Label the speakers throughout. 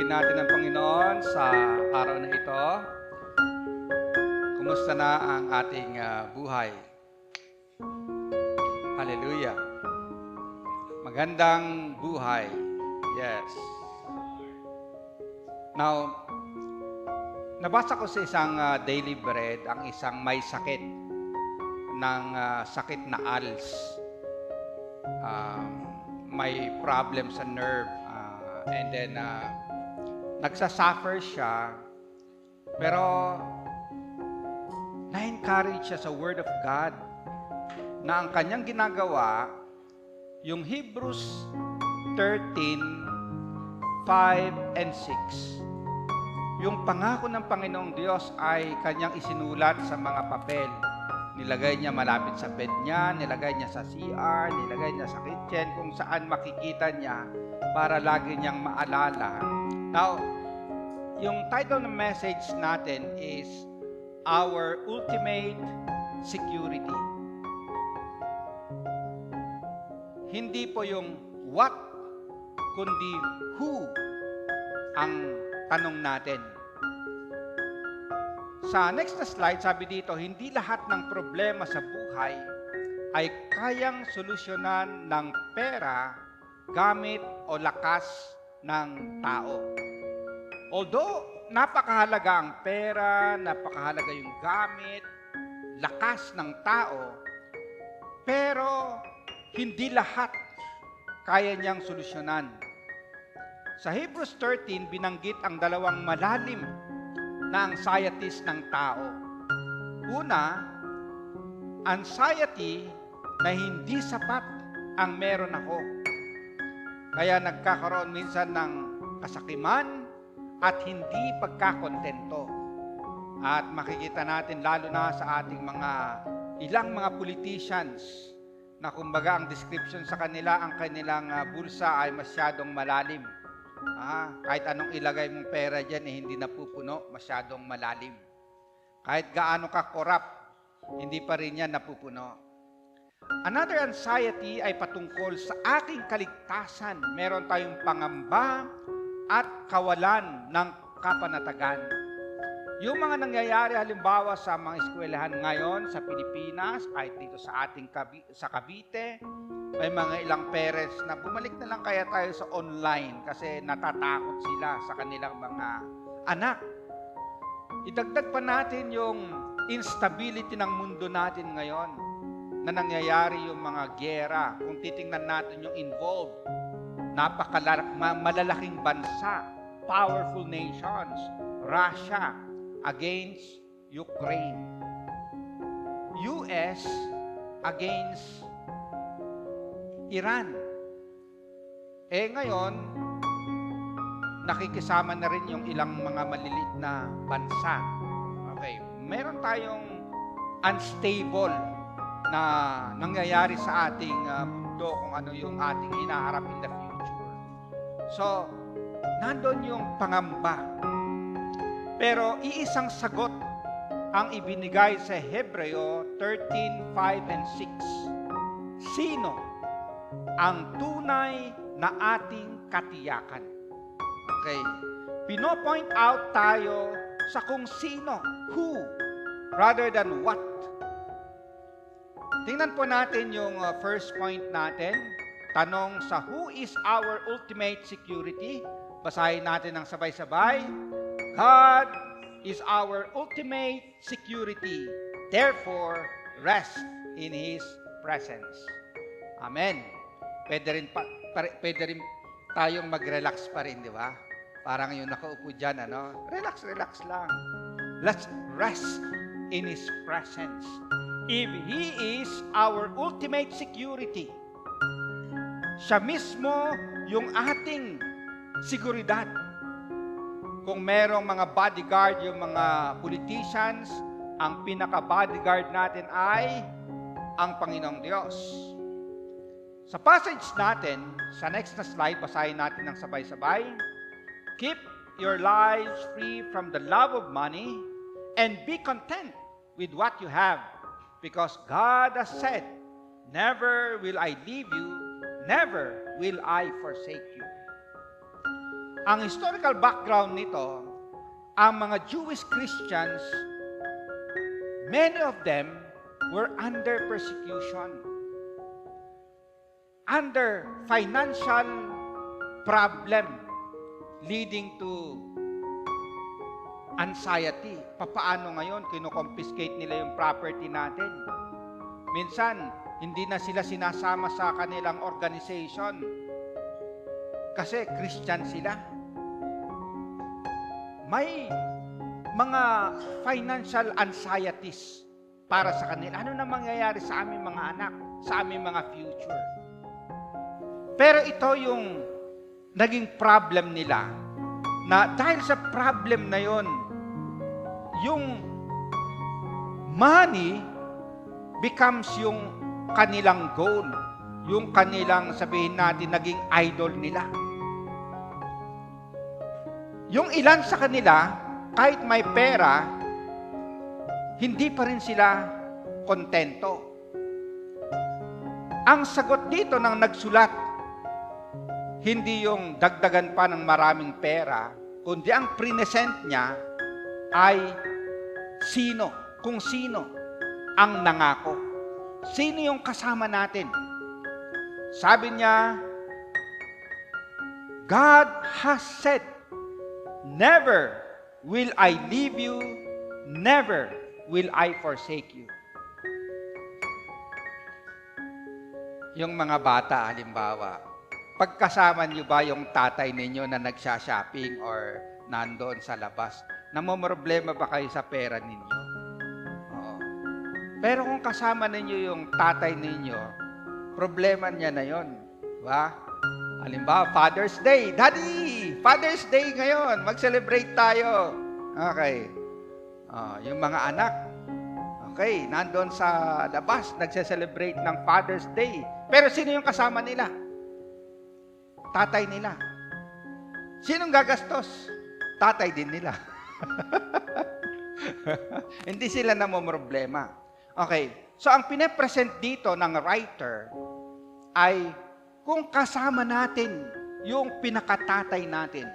Speaker 1: Purihin natin ang Panginoon sa araw na ito. Kumusta na ang ating buhay? Hallelujah. Magandang buhay. Yes. Now, nabasa ko sa isang daily bread ang isang may sakit ng sakit na ALS. May problem sa nerve. And then, nagsasuffer siya, pero na-encourage siya sa Word of God na ang kanyang ginagawa, yung Hebrews 13:5 and 6. Yung pangako ng Panginoong Diyos ay kanyang isinulat sa mga papel. Nilagay niya malapit sa bed niya, nilagay niya sa CR, nilagay niya sa kitchen, kung saan makikita niya para lagi niyang maalala. Now, yung title ng message natin is Our Ultimate Security. Hindi po yung what, kundi who ang tanong natin. Sa next na slide, sabi dito, hindi lahat ng problema sa buhay ay kayang solusyonan ng pera, gamit o lakas ng tao. Although napakahalaga ang pera, napakahalaga yung gamit, lakas ng tao, pero hindi lahat kaya niyang solusyonan. Sa Hebrews 13, binanggit ang dalawang malalim na anxieties ng tao. Una, anxiety na hindi sapat ang meron ako. Kaya nagkakaroon minsan ng kasakiman at hindi pagkakontento. At makikita natin lalo na sa ating ilang mga politicians na kumbaga ang description sa kanila, ang kanilang bulsa ay masyadong malalim. Kahit anong ilagay mong pera dyan, hindi napupuno, masyadong malalim. Kahit gaano ka korap, hindi pa rin yan napupuno. Another anxiety ay patungkol sa ating kaligtasan. Meron tayong pangamba at kawalan ng kapanatagan. Yung mga nangyayari halimbawa sa mga eskwelahan ngayon sa Pilipinas, kahit dito sa ating sa Cavite, may mga ilang parents na bumalik na lang kaya tayo sa online kasi natatakot sila sa kanilang mga anak. Idagdag pa natin yung instability ng mundo natin ngayon na nangyayari yung mga giyera. Kung titingnan natin yung involved, malalaking bansa, powerful nations, Russia against Ukraine, US against Iran. Ngayon, nakikisama na rin yung ilang mga maliliit na bansa. Okay, meron tayong unstable na nangyayari sa ating mundo kung ano yung ating hinaharap in the future. So, nandun yung pangamba. Pero iisang sagot ang ibinigay sa Hebreo 13:5 and 6. Sino ang tunay na ating katiyakan? Okay. Pino-point out tayo sa kung sino, who, rather than what. Tingnan po natin yung first point natin. Tanong sa who is our ultimate security? Basahin natin ng sabay-sabay. God is our ultimate security. Therefore, rest in His presence. Amen. Pwede rin tayong mag-relax pa rin, di ba? Parang yung nakaupo dyan, Relax lang. Let's rest in His presence. If He is our ultimate security, siya mismo yung ating seguridad. Kung merong mga bodyguard, yung mga politicians, ang pinaka-bodyguard natin ay ang Panginoong Diyos. Sa passage natin, sa next na slide, basahin natin ng sabay-sabay. Keep your lives free from the love of money and be content with what you have, because God has said, never will I leave you, never will I forsake you. Ang historical background nito, ang mga Jewish Christians, many of them were under persecution, under financial problem, leading to anxiety. Papaano ngayon, kino-confiscate nila yung property natin? Minsan, hindi na sila sinasama sa kanilang organization kasi Christian sila. May mga financial anxieties para sa kanila. Ano na mangyayari sa aming mga anak, sa aming mga future? Pero ito yung naging problem nila, na dahil sa problem na yon, yung money becomes yung kanilang goal, yung kanilang, sabihin natin, naging idol nila. Yung ilan sa kanila, kahit may pera, hindi pa rin sila kontento. Ang sagot dito ng nagsulat, hindi yung dagdagan pa ng maraming pera, kundi ang present niya ay kung sino ang nangako. Sino yung kasama natin? Sabi niya, God has said, never will I leave you, never will I forsake you. Yung mga bata, halimbawa, pagkasama niyo ba yung tatay ninyo na nagsha-shopping or nandoon sa labas, namomroblema ba kayo sa pera ninyo? Oo. Pero kung kasama ninyo yung tatay ninyo, problema niya na yon, ba? Halimbawa, Father's Day. Daddy, Father's Day ngayon. Mag-celebrate tayo. Okay. Yung mga anak, okay, nandoon sa labas, nagse-celebrate ng Father's Day. Pero sino yung kasama nila? Tatay nila. Sinong gagastos? Tatay din nila. Hindi sila namomroblema. Okay. So, ang pinapresent dito ng writer ay kung kasama natin yung pinakatatay natin,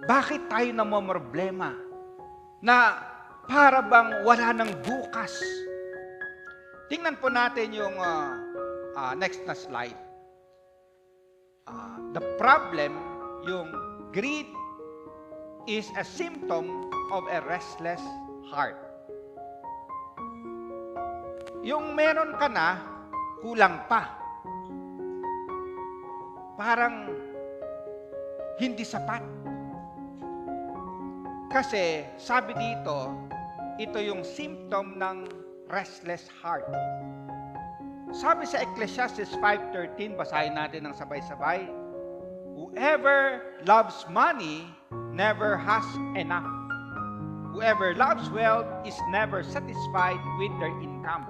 Speaker 1: bakit tayo namomroblema na para bang wala ng bukas? Tingnan po natin yung next na slide. The problem, yung greed, is a symptom of a restless heart. Yung meron ka na, kulang pa. Parang hindi sapat. Kasi sabi dito, ito yung symptom ng restless heart. Sabi sa Ecclesiastes 5:13, basahin natin ng sabay-sabay, whoever loves money never has enough. Whoever loves wealth is never satisfied with their income.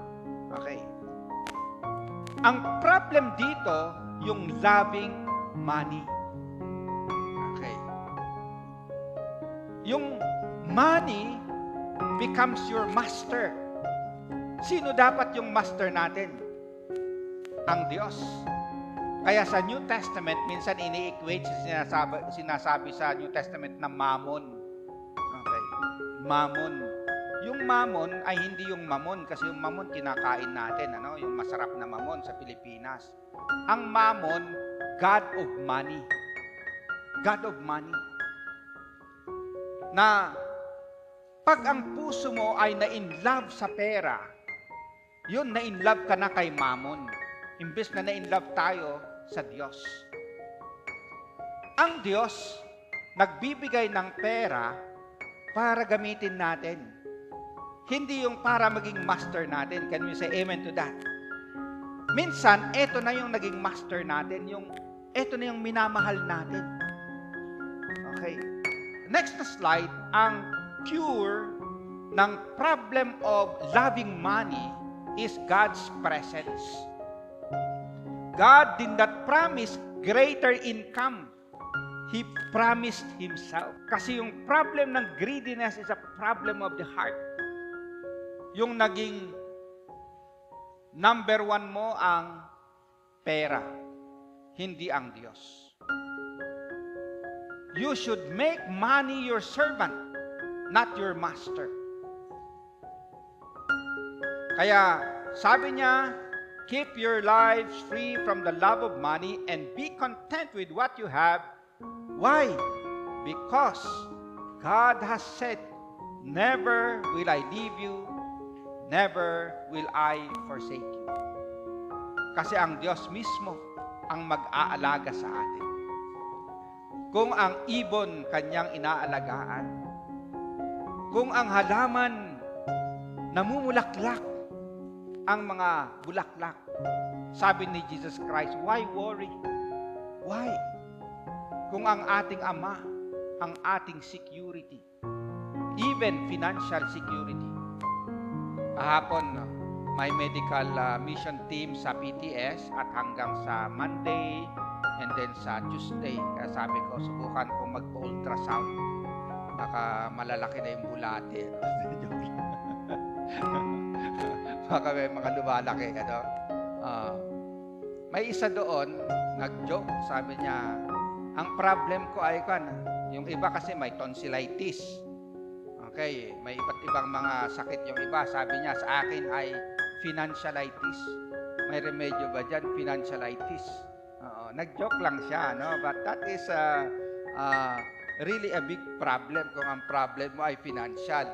Speaker 1: Okay. Ang problem dito, yung loving money. Okay. Yung money becomes your master. Sino dapat yung master natin? Ang Diyos. Kaya sa New Testament, minsan ini-equate, sinasabi sa New Testament na mammon. Okay. Mammon. Yung mammon ay hindi yung mamon, kasi yung mamon kinakain natin, yung masarap na mamon sa Pilipinas. Ang mammon, God of money. God of money. Na pag ang puso mo ay na-in-love sa pera, yun, na-in-love ka na kay mammon. Imbes na na-in-love tayo sa Diyos. Ang Diyos, nagbibigay ng pera para gamitin natin. Hindi yung para maging master natin. Can you say amen to that? Minsan, eto na yung naging master natin. Eto na yung minamahal natin. Okay. Next na slide, ang cure ng problem of loving money is God's presence. God did not promise greater income. He promised Himself. Kasi yung problem ng greediness is a problem of the heart. Yung naging number one mo ang pera, hindi ang Diyos. You should make money your servant, not your master. Kaya sabi niya, keep your lives free from the love of money and be content with what you have. Why? Because God has said, never will I leave you, never will I forsake you. Kasi ang Diyos mismo ang mag-aalaga sa atin. Kung ang ibon kanyang inaalagaan, kung ang halaman namumulaklak, ang mga bulaklak, sabi ni Jesus Christ, why worry? Why? Kung ang ating Ama, ang ating security, even financial security. Kahapon, may medical mission team sa PTS at hanggang sa Monday and then sa Tuesday. Kaya sabi ko, subukan ko mag-ultrasound. Baka malalaki na yung bulate. Baka may mga lumalaki. May isa doon, nag-joke, sabi niya, ang problem ko ay yung iba kasi may tonsillitis. Okay, may iba't ibang mga sakit yung iba. Sabi niya, sa akin ay financialitis. May remedyo ba dyan? Financialitis. Nag-joke lang siya, no? But that is really a big problem kung ang problem mo ay financial.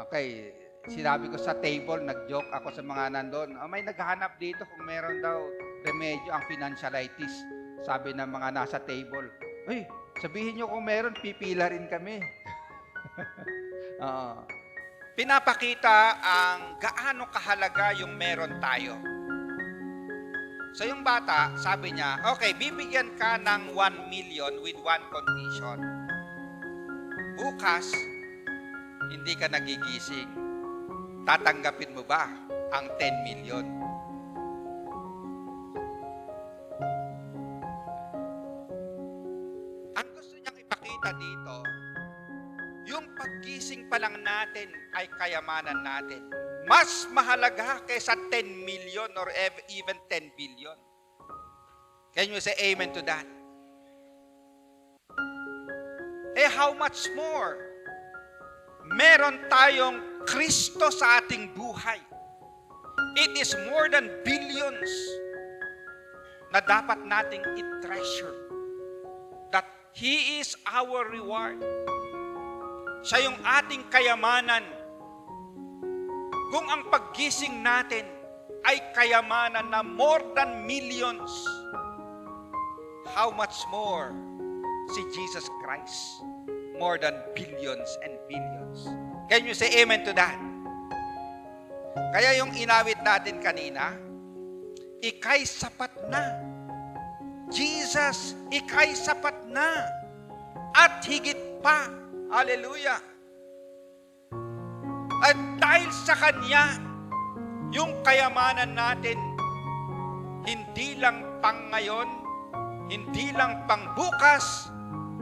Speaker 1: Okay, sinabi ko sa table, nag-joke ako sa mga nandun, may naghahanap dito kung meron daw remedyo ang financialitis. Sabi ng mga nasa table, sabihin nyo kung meron, pipila rin kami. Pinapakita ang gaano kahalaga yung meron tayo. So yung bata, sabi niya, okay, bibigyan ka ng 1 million with one condition. Bukas, hindi ka nagigising. Tatanggapin mo ba ang 10 million? Ang gusto niyang ipakita dito, yung paggising pa lang natin ay kayamanan natin. Mas mahalaga kaysa 10 million or even 10 billion. Can you say amen to that? How much more? Meron tayong Kristo sa ating buhay. It is more than billions na dapat nating i-treasure. That He is our reward. Siya yung ating kayamanan. Kung ang paggising natin ay kayamanan na more than millions, how much more si Jesus Christ? More than billions and billions. Can you say amen to that? Kaya yung inawit natin kanina, ika'y sapat na. Jesus, ika'y sapat na. At higit pa. Hallelujah. At dahil sa Kanya, yung kayamanan natin, hindi lang pang ngayon, hindi lang pang bukas,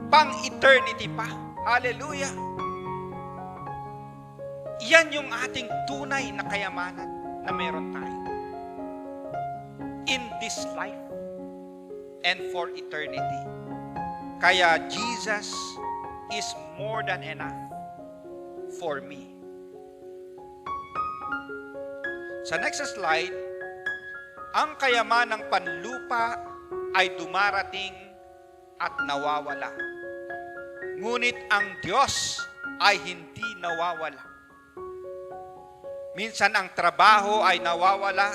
Speaker 1: pang eternity pa. Hallelujah. Yan yung ating tunay na kayamanan na meron tayo. In this life and for eternity. Kaya Jesus is more than enough for me. Sa next slide, ang kayamanang panlupa ay dumarating at nawawala. Ngunit ang Diyos ay hindi nawawala. Minsan ang trabaho ay nawawala,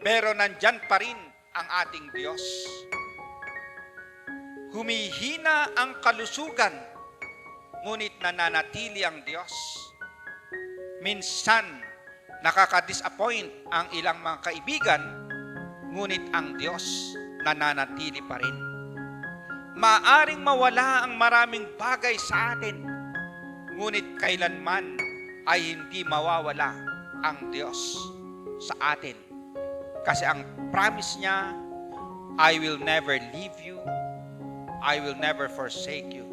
Speaker 1: pero nandyan pa rin ang ating Diyos. Humihina ang kalusugan, ngunit nananatili ang Diyos. Minsan, nakaka-disappoint ang ilang mga kaibigan, ngunit ang Diyos nananatili pa rin. Maaring mawala ang maraming bagay sa atin, ngunit kailanman ay hindi mawawala ang Diyos sa atin. Kasi ang promise niya, I will never leave you, I will never forsake you.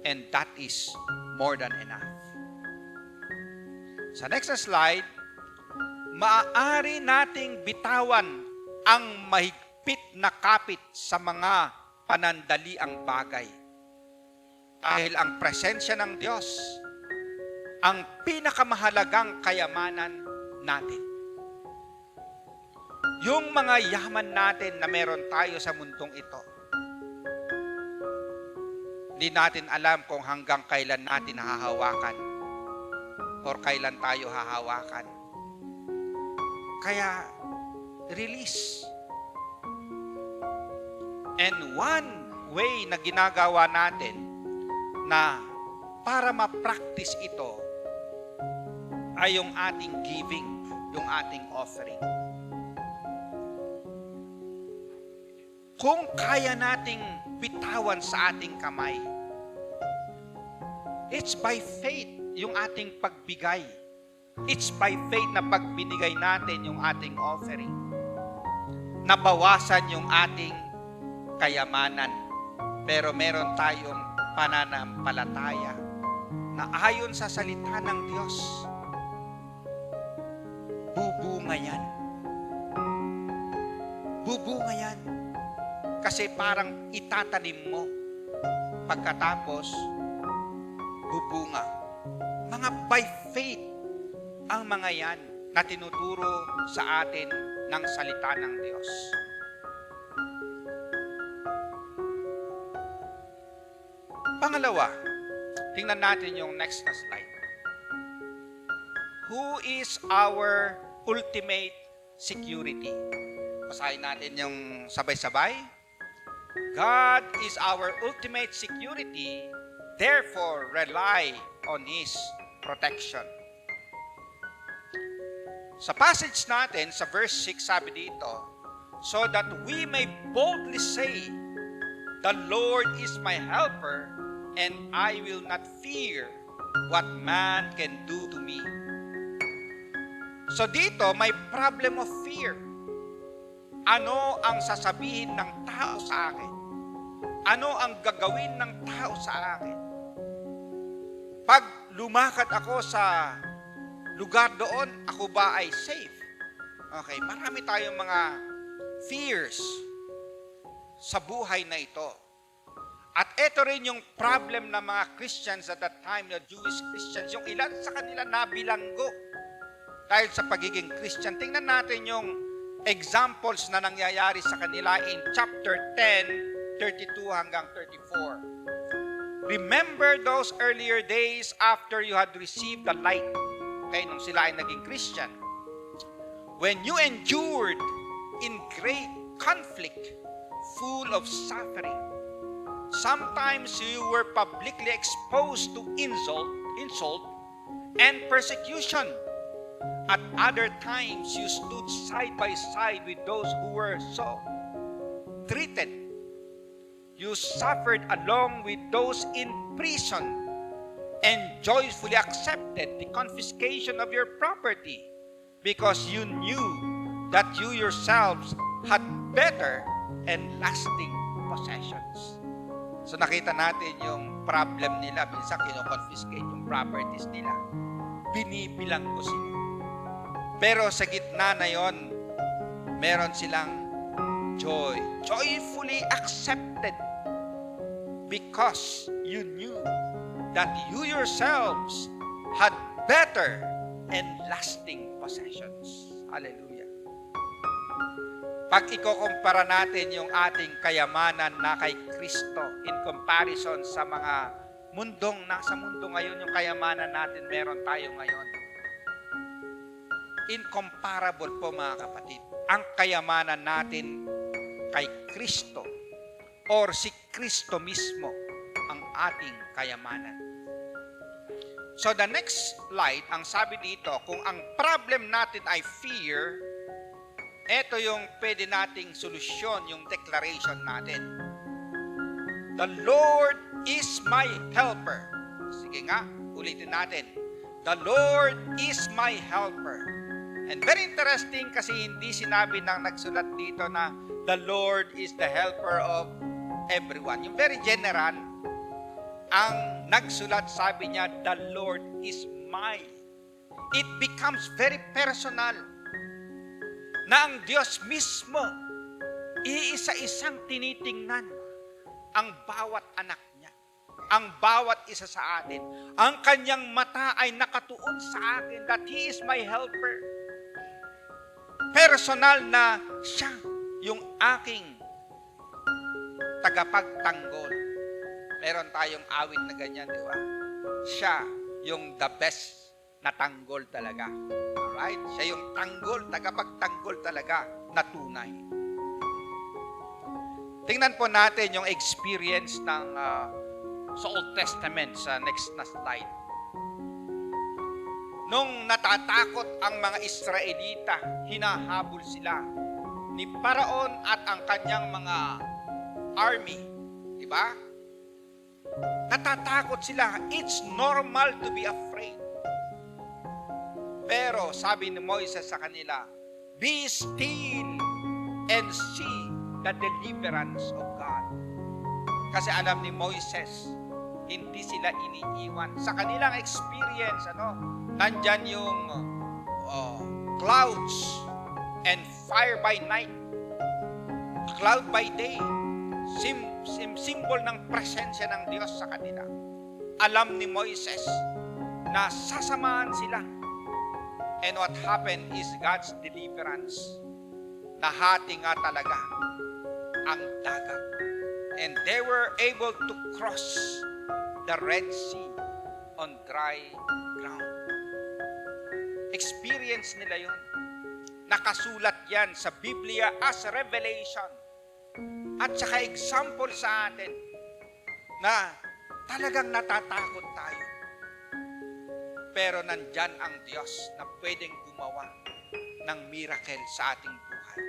Speaker 1: And that is more than enough. Sa next slide, maaari nating bitawan ang mahigpit na kapit sa mga panandaliang bagay. Dahil ang presensya ng Diyos, ang pinakamahalagang kayamanan natin. Yung mga yaman natin na meron tayo sa mundong ito, hindi natin alam kung hanggang kailan natin hahawakan or kailan tayo hahawakan. Kaya, release. And one way na ginagawa natin na para ma-practice ito ay yung ating giving, yung ating offering. Kung kaya nating bitawan sa ating kamay, it's by faith yung ating pagbigay. It's by faith na pagbinigay natin yung ating offering. Nabawasan yung ating kayamanan. Pero meron tayong pananampalataya na ayon sa salita ng Diyos, bubunga yan. Bubunga yan. Kasi parang itatanim mo. Pagkatapos, bubunga. Mga by faith ang mga yan na tinuturo sa atin ng salita ng Diyos. Pangalawa, tingnan natin yung next na slide. Who is our ultimate security? Basahin natin yung sabay-sabay. God is our ultimate security, therefore rely on His protection. Sa passage natin, sa verse 6, sabi dito, so that we may boldly say, the Lord is my helper, and I will not fear what man can do to me. So dito, may problem of fear. Ano ang sasabihin ng tao sa akin? Ano ang gagawin ng tao sa akin? Pag lumakad ako sa lugar doon, ako ba ay safe? Okay, marami tayong mga fears sa buhay na ito. At ito rin yung problem ng mga Christians at that time, the Jewish Christians. Yung ilan sa kanila nabilanggo dahil sa pagiging Christian. Tingnan natin yung examples na nangyayari sa kanila in chapter 10, 32 hanggang 34. Remember those earlier days after you had received the light. Okay, nung sila ay naging Christian. When you endured in great conflict, full of suffering. Sometimes you were publicly exposed to insult, and persecution. At other times, you stood side by side with those who were so treated. You suffered along with those in prison and joyfully accepted the confiscation of your property because you knew that you yourselves had better and lasting possessions. So nakita natin yung problem nila. Minsan kino-confiscate yung properties nila. Binibilang ko sila. Pero sa gitna na yon, meron silang joy. Joyfully accepted because you knew that you yourselves had better and lasting possessions. Hallelujah. Pag ikukumpara natin yung ating kayamanan na kay Kristo in comparison sa mga nasa mundo ngayon, yung kayamanan natin meron tayo ngayon. Incomparable po mga kapatid. Ang kayamanan natin kay Kristo or si Kristo mismo ang ating kayamanan. So the next slide, ang sabi dito, kung ang problem natin ay fear, ito yung pwede nating solusyon, yung declaration natin. The Lord is my helper. Sige nga, ulitin natin. The Lord is my helper. And very interesting kasi hindi sinabi ng nagsulat dito na the Lord is the helper of everyone. Yung very general, ang nagsulat sabi niya, the Lord is mine. It becomes very personal na ang Diyos mismo iisa-isang tinitingnan ang bawat anak niya. ang bawat isa sa atin. Ang kanyang mata ay nakatuon sa akin that He is my helper. Personal na siya yung aking tagapagtanggol. Meron tayong awit na ganyan, di ba? Siya yung the best na tanggol talaga. Alright? Siya yung tanggol, tagapagtanggol talaga na tunay. Tingnan po natin yung experience ng sa Old Testament sa next na slide. Nung natatakot ang mga Israelita, hinahabol sila ni Paraon at ang kanyang mga army. Diba? Natatakot sila. It's normal to be afraid. Pero sabi ni Moises sa kanila, be still and see the deliverance of God. Kasi alam ni Moises, hindi sila iniiwan. Sa kanilang experience, nandyan yung clouds and fire by night, cloud by day, symbol ng presensya ng Diyos sa kanila. Alam ni Moises na sasamahan sila. And what happened is God's deliverance. Nahati nga talaga ang dagat. And they were able to cross the Red Sea on dry ground. Experience nila yun. Nakasulat yan sa Biblia as revelation. At saka example sa atin na talagang natatakot tayo. Pero nandyan ang Diyos na pwedeng gumawa ng miracle sa ating buhay.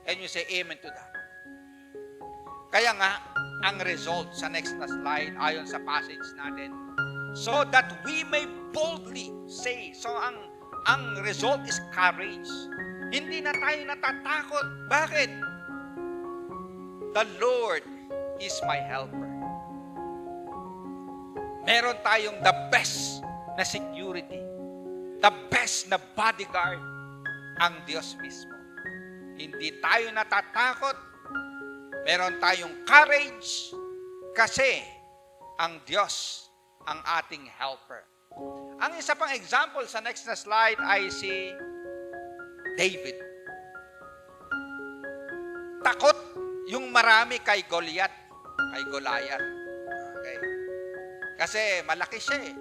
Speaker 1: And you say amen to that. Kaya nga, ang result sa next na slide, ayon sa passage natin, so that we may boldly say, so ang result is courage. Hindi na tayo natatakot. Bakit? The Lord is my helper. Meron tayong the best na security, the best na bodyguard, ang Diyos mismo. Hindi tayo natatakot, meron tayong courage, kasi ang Diyos ang ating helper. Ang isa pang example sa next na slide ay si David. Takot yung marami kay Goliath. Okay. Kasi malaki siya eh.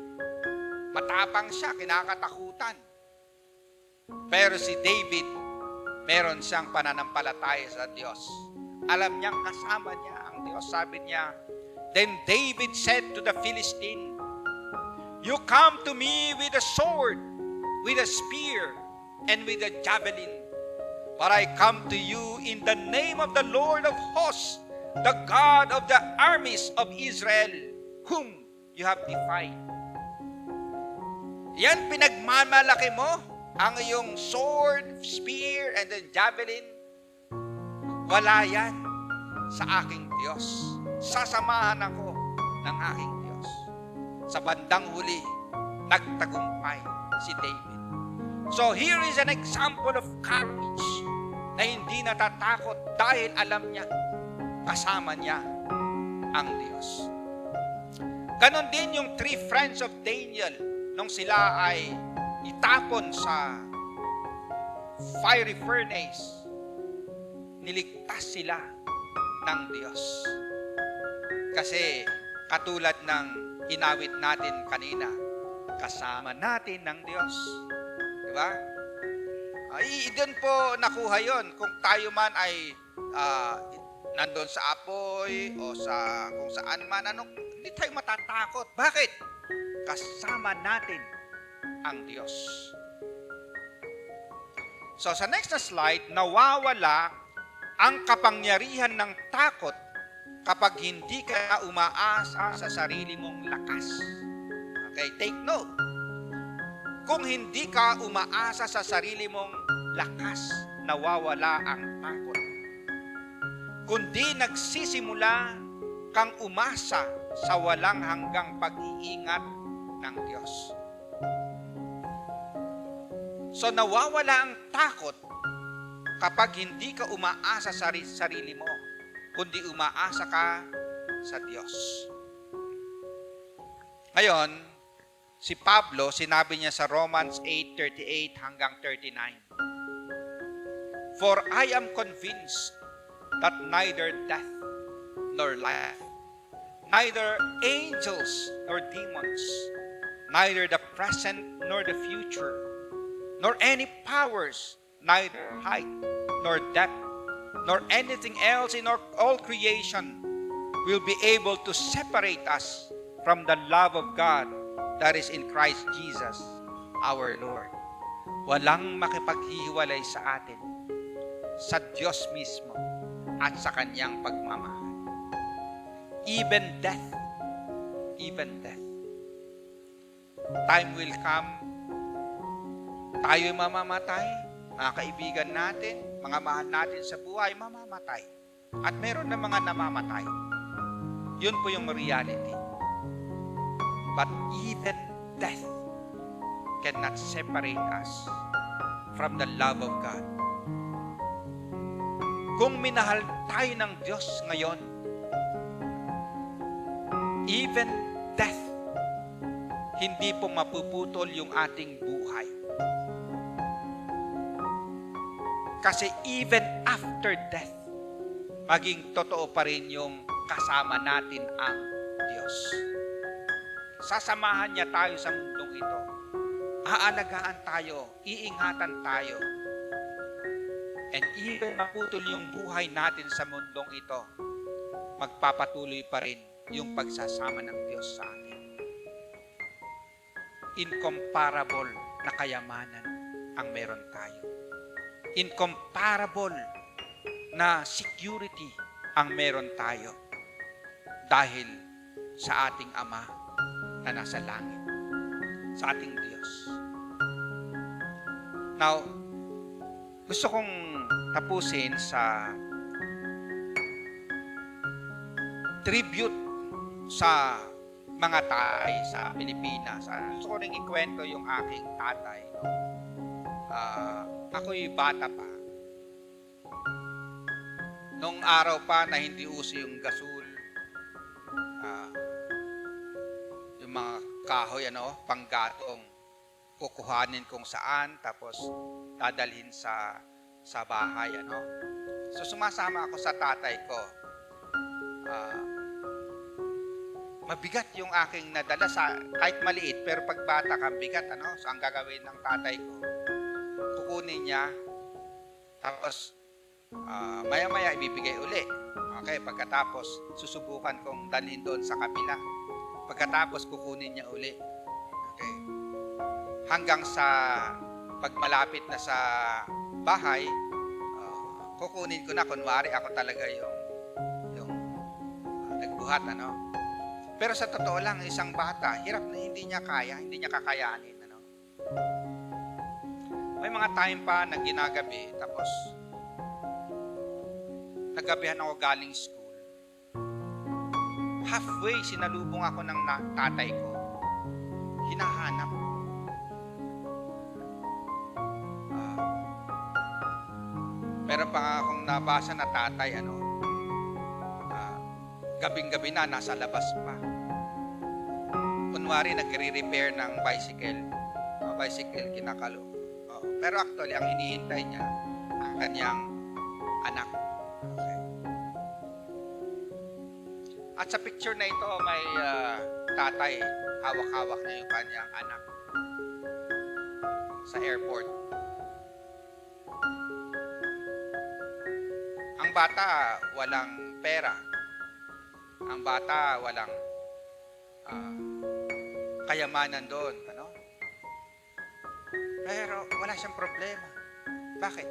Speaker 1: Matapang siya, kinakatakutan. Pero si David, meron siyang pananampalataya sa Diyos. Alam niyang kasama niya ang Diyos. Sabi niya, then David said to the Philistine, you come to me with a sword, with a spear, and with a javelin. But I come to you in the name of the Lord of hosts, the God of the armies of Israel, whom you have defied. Yan, pinagmamalaki mo ang iyong sword, spear, and then javelin. Wala yan sa aking Diyos. Sasamahan ako ng aking Diyos. Sa bandang huli, nagtagumpay si David. So here is an example of courage na hindi natatakot dahil alam niya, kasama niya ang Diyos. Ganon din yung 3 friends of Daniel nung sila ay itapon sa fiery furnace. Niligtas sila ng Diyos. Kasi katulad ng inawit natin kanina, kasama natin ng Diyos. Diba? Doon po nakuha yon. Kung tayo man ay nandun sa apoy o sa kung saan man, hindi tayo matatakot. Bakit? Kasama natin ang Diyos. So sa next na slide, nawawala ang kapangyarihan ng takot kapag hindi ka umaasa sa sarili mong lakas. Okay, take note. Kung hindi ka umaasa sa sarili mong lakas, nawawala ang takot. Kundi nagsisimula kang umasa sa walang hanggang pag-iingat ng Diyos. So nawawala ang takot kapag hindi ka umaasa sa sarili mo, kundi umaasa ka sa Diyos. Ngayon, si Pablo, sinabi niya sa Romans 8:38 hanggang 39. For I am convinced that neither death nor life, neither angels nor demons, neither the present nor the future, nor any powers, neither height nor depth, nor anything else in all creation will be able to separate us from the love of God that is in Christ Jesus our Lord. Walang makipaghihiwalay sa atin sa Diyos mismo at sa Kanyang pagmamahal. Even death. Time will come, tayo'y mamamatay, mga kaibigan natin, mga mahal natin sa buhay, mamamatay. At meron na mga namamatay. Yun po yung reality. But even death cannot separate us from the love of God. Kung minahal tayo ng Diyos ngayon, even death, hindi po mapuputol yung ating buhay. Kasi even after death, maging totoo pa rin yung kasama natin ang Diyos. Sasamahan niya tayo sa mundong ito. Aalagaan tayo, iingatan tayo. And even maputol yung buhay natin sa mundong ito, magpapatuloy pa rin yung pagsasama ng Diyos sa atin. Incomparable na kayamanan ang meron tayo. Incomparable na security ang meron tayo dahil sa ating Ama na nasa langit, sa ating Diyos. Now, gusto kong tapusin sa tribute sa mga tatay sa Pilipinas. Gusto ko rin ikwento yung aking tatay. No? Ako'y bata pa. Nung araw pa na hindi uso yung gasol, yung mga kahoy, panggatong, kukuhanin kung saan, tapos dadalhin sa bahay, So sumasama ako sa tatay ko. Mabigat yung aking nadala kahit maliit, pero pag bata kang bigat, So ang gagawin ng tatay ko, kukunin niya, tapos maya-maya ibibigay uli. Okay, pagkatapos susubukan kong dalhin doon sa kabila. Pagkatapos kukunin niya uli. Okay. Hanggang sa pagmalapit na sa bahay, kukunin ko na, kunwari ako talaga yung nagbuhat, Pero sa totoo lang, isang bata, hirap na hindi niya kaya, hindi niya kakayanin, May mga time pa na ginagabi, tapos naggabihan ako galing school. Halfway, sinalubong ako ng tatay ko. Hinahanap. Meron pa akong nabasa na tatay, gabing-gabi na, nasa labas pa. Kunwari, nagre-repair ng bicycle, kinakalo. Pero actually, ang hinihintay niya, ang kanyang anak. Okay. At sa picture na ito, may tatay, hawak-hawak niya yung kanyang anak sa airport. Ang bata, walang pera. Ang bata, walang kayamanan doon. Pero wala siyang problema. Bakit?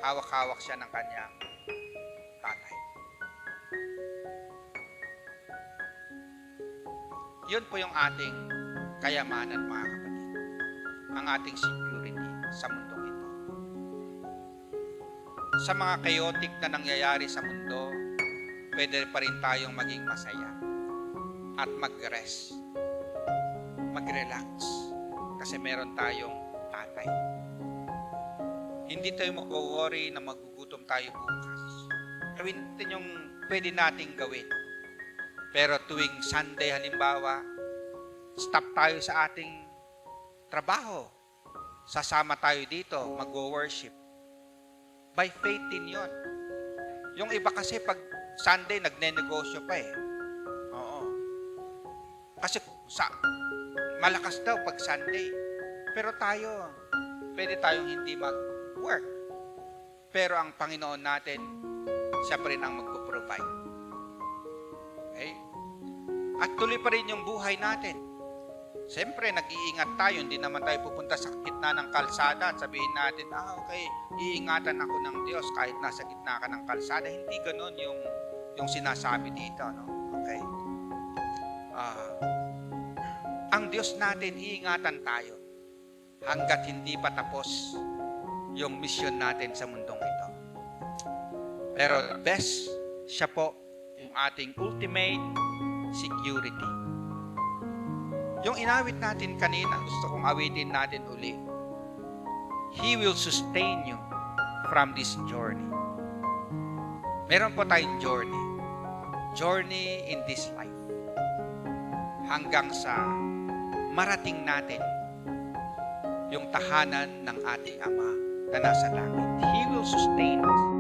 Speaker 1: Hawak-hawak siya ng kanyang tatay. Yun po yung ating kayamanan, mga kapatid. Ang ating security sa mundong ito. Sa mga chaotic na nangyayari sa mundo, pwede pa rin tayong maging masaya at mag-rest, mag-relax, kasi meron tayong tatay. Hindi tayo mag-worry na magugutom tayo bukas. Gawin natin yung pwede nating gawin. Pero tuwing Sunday halimbawa, stop tayo sa ating trabaho. Sasama tayo dito, mag-worship. By faith din yun. Yung iba kasi pag Sunday, nagne-negosyo pa eh. Oo. Kasi malakas daw pag Sunday. Pero tayo, pwede tayong hindi mag-work. Pero ang Panginoon natin, siya pa rin ang magpo-provide. Okay? At tuloy pa rin yung buhay natin. Siyempre, nag-iingat tayo. Hindi naman tayo pupunta sa gitna ng kalsada at sabihin natin, okay, iingatan ako ng Diyos kahit nasa gitna ka ng kalsada. Hindi ganun yung sinasabi dito. No? Okay? Ang Diyos natin, iingatan tayo hanggat hindi pa tapos yung mission natin sa mundong ito. Pero best, siya po yung ating ultimate security. Yung inawit natin kanina, gusto kong awitin natin uli. He will sustain you from this journey. Meron po tayong journey. Journey in this life. Hanggang sa marating natin yung tahanan ng ating Ama na nasa langit. He will sustain us.